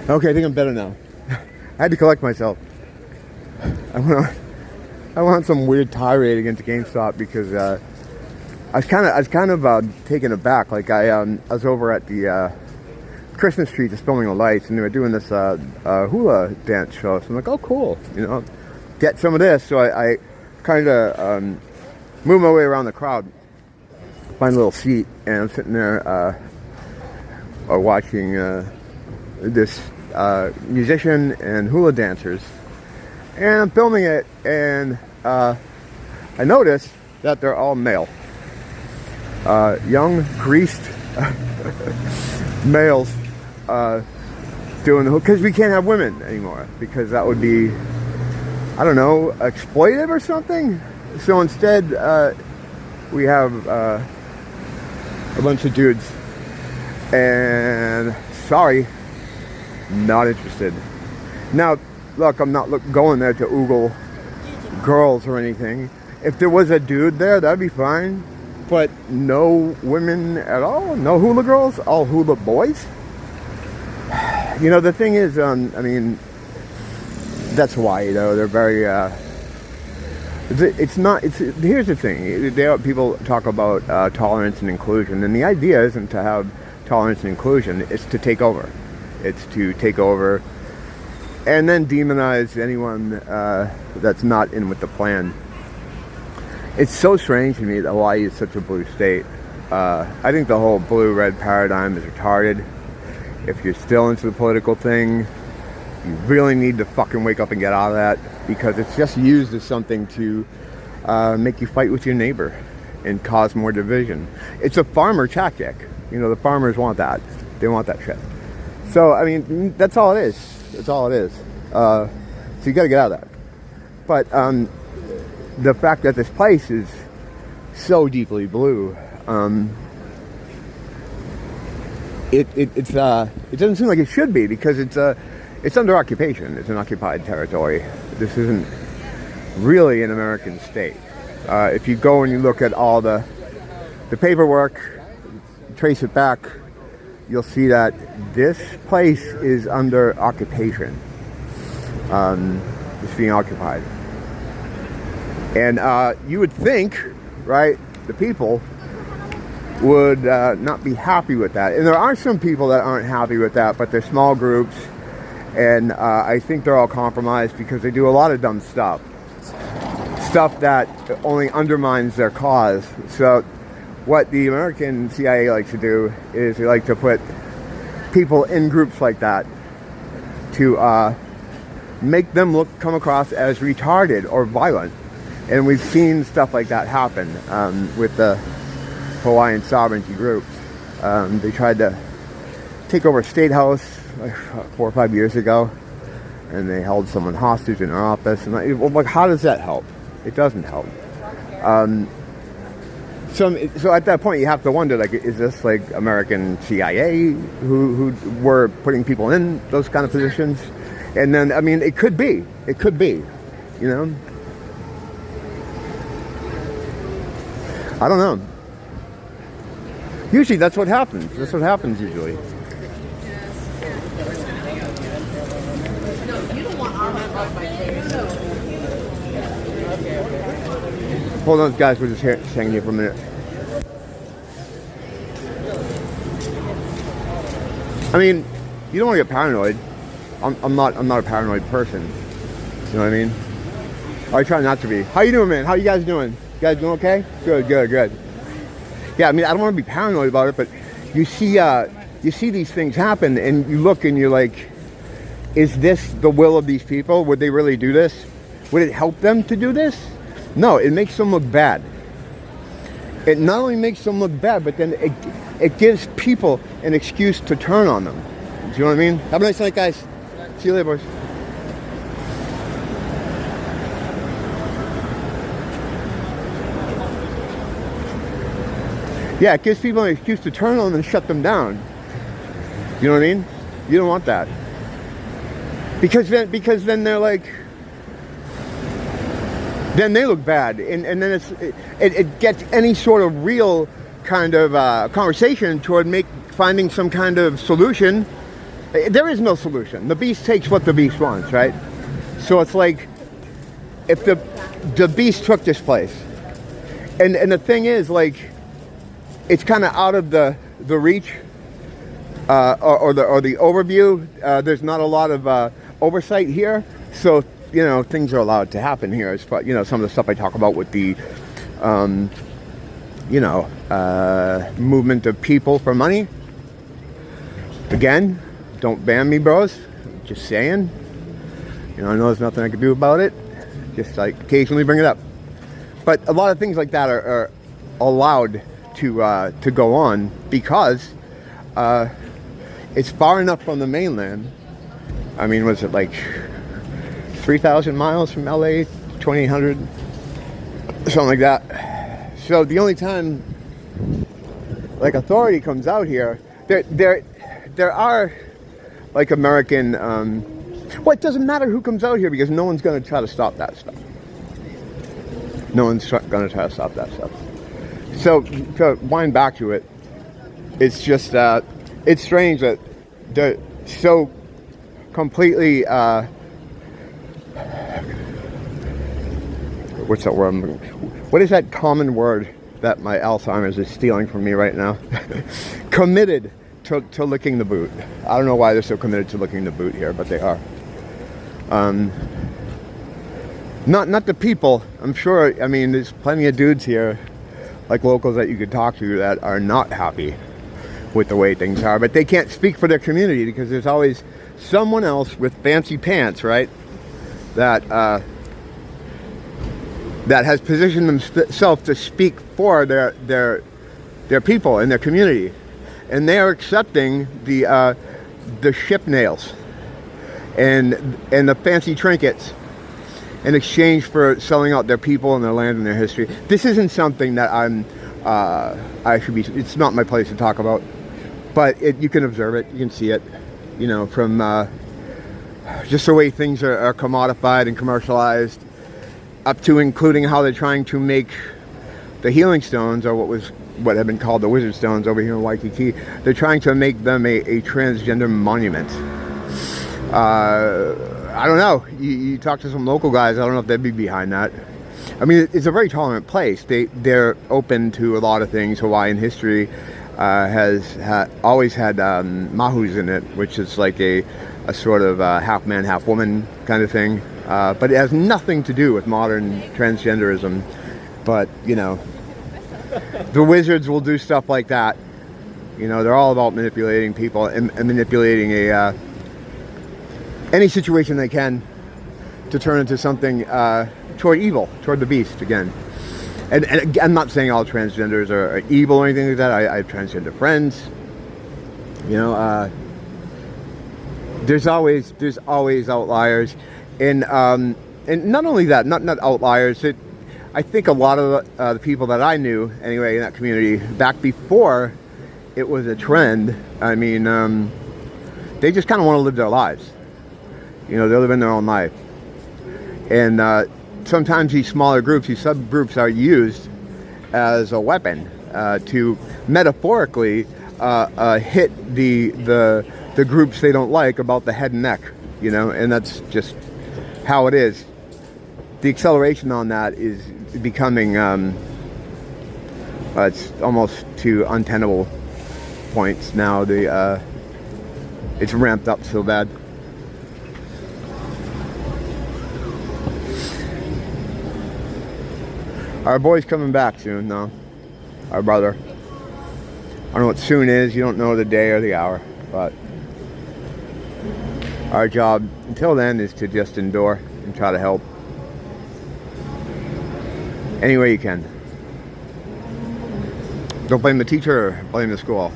Okay, I think I'm better now. I had to collect myself. I went on some weird tirade against GameStop because I was kind of taken aback. Like I was over at the Christmas tree just filming the lights, and they were doing this hula dance show. So I'm like, oh, cool, you know, get some of this. So I kind of move my way around the crowd, find a little seat, and I'm sitting there watching this musician and hula dancers, and I'm filming it, and I notice that they're all male, young, greased males doing the hula, because we can't have women anymore, because that would be, I don't know, exploitive or something. So instead, we have a bunch of dudes, and sorry, not interested. Now, look, I'm not going there to oogle girls or anything. If there was a dude there, that'd be fine. But no women at all? No hula girls? All hula boys? You know, the thing is, I mean, that's Hawaii, though. They're very, here's the thing. People talk about tolerance and inclusion, and the idea isn't to have tolerance and inclusion. It's to take over. It's to take over and then demonize anyone that's not in with the plan. It's so strange to me that Hawaii is such a blue state. I think the whole blue-red paradigm is retarded. If you're still into the political thing, you really need to fucking wake up and get out of that, because it's just used as something to make you fight with your neighbor and cause more division. It's a farmer tactic. You know, the farmers want that. They want that shit. So, I mean, that's all it is. That's all it is. So you got to get out of that. But the fact that this place is so deeply blue, it doesn't seem like it should be, because it's under occupation. It's an occupied territory. This isn't really an American state. If you go and you look at all the paperwork, trace it back, you'll see that this place is under occupation. It's being occupied. And you would think, right, the people would not be happy with that. And there are some people that aren't happy with that, but they're small groups. And I think they're all compromised because they do a lot of dumb stuff. Stuff that only undermines their cause. So what the American CIA likes to do is they like to put people in groups like that to make them come across as retarded or violent. And we've seen stuff like that happen with the Hawaiian sovereignty groups. They tried to take over a state house like 4 or 5 years ago, and they held someone hostage in their office. And like, how does that help? It doesn't help. So at that point, you have to wonder, like, is this like American CIA who were putting people in those kind of positions? And then, I mean, it could be, you know? I don't know. Usually that's what happens. That's what happens usually. Hold on, guys, we're just hanging here for a minute. I mean, you don't want to get paranoid. I'm not a paranoid person. You know what I mean? I try not to be. How you doing, man? How you guys doing? You guys doing okay? Good. Yeah, I mean, I don't want to be paranoid about it, but you see these things happen, and you look and you're like, is this the will of these people? Would they really do this? Would it help them to do this? No, it makes them look bad. It not only makes them look bad, but then it gives people an excuse to turn on them. Do you know what I mean? Have a nice night, guys. See you later, boys. Yeah, it gives people an excuse to turn on them and shut them down. You know what I mean? You don't want that. Because then they're like, then they look bad, and then it gets any sort of real kind of conversation toward finding some kind of solution, There is no solution. The beast takes what the beast wants, right? So it's like, if the beast took this place, and the thing is, like, it's kind of out of the reach, or the overview. There's not a lot of oversight here, so things are allowed to happen here. It's, some of the stuff I talk about with the movement of people for money. Again, don't ban me, bros. Just saying. I know there's nothing I can do about it. Just like occasionally bring it up. But a lot of things like that are allowed to go on because it's far enough from the mainland. I mean, was it like 3,000 miles from LA, 2,800, something like that. So the only time like authority comes out here, there are like American. Well, it doesn't matter who comes out here because no one's going to try to stop that stuff. No one's going to try to stop that stuff. So to wind back to it, it's just it's strange that they're so completely what's that word? What is that common word that my Alzheimer's is stealing from me right now? Committed to licking the boot. I don't know why they're so committed to licking the boot here, but they are. Not the people. I'm sure. I mean, there's plenty of dudes here, like locals that you could talk to, that are not happy with the way things are, but they can't speak for their community because there's always someone else with fancy pants, right? That has positioned themselves to speak for their people and their community, and they are accepting the ship nails and the fancy trinkets in exchange for selling out their people and their land and their history. This isn't something that I should be. It's not my place to talk about, but you can observe it. You can see it, from just the way things are commodified and commercialized, up to including how they're trying to make the healing stones, or what have been called the wizard stones over here in Waikiki. They're trying to make them a transgender monument. I don't know. You talk to some local guys, I don't know if they'd be behind that. I mean, it's a very tolerant place. They're open to a lot of things. Hawaiian history has always had mahus in it, which is like a sort of half man, half woman kind of thing. But it has nothing to do with modern transgenderism. But, the wizards will do stuff like that. They're all about manipulating people and manipulating any situation they can to turn into something toward evil, toward the beast again. And I'm not saying all transgenders are evil or anything like that. I have transgender friends. There's always outliers, and not only that, not outliers. I think a lot of the people that I knew, anyway, in that community back before it was a trend. I mean, they just kind of want to live their lives. They're living their own life, and sometimes these smaller groups, these subgroups, are used as a weapon to metaphorically hit the groups they don't like about the head and neck, and that's just how it is. The acceleration on that is becoming it's almost to untenable points now. It's ramped up so bad. Our boy's coming back soon, though. Our brother. I don't know what soon is. You don't know the day or the hour. But our job until then is to just endure and try to help any way you can. Don't blame the teacher, blame the school.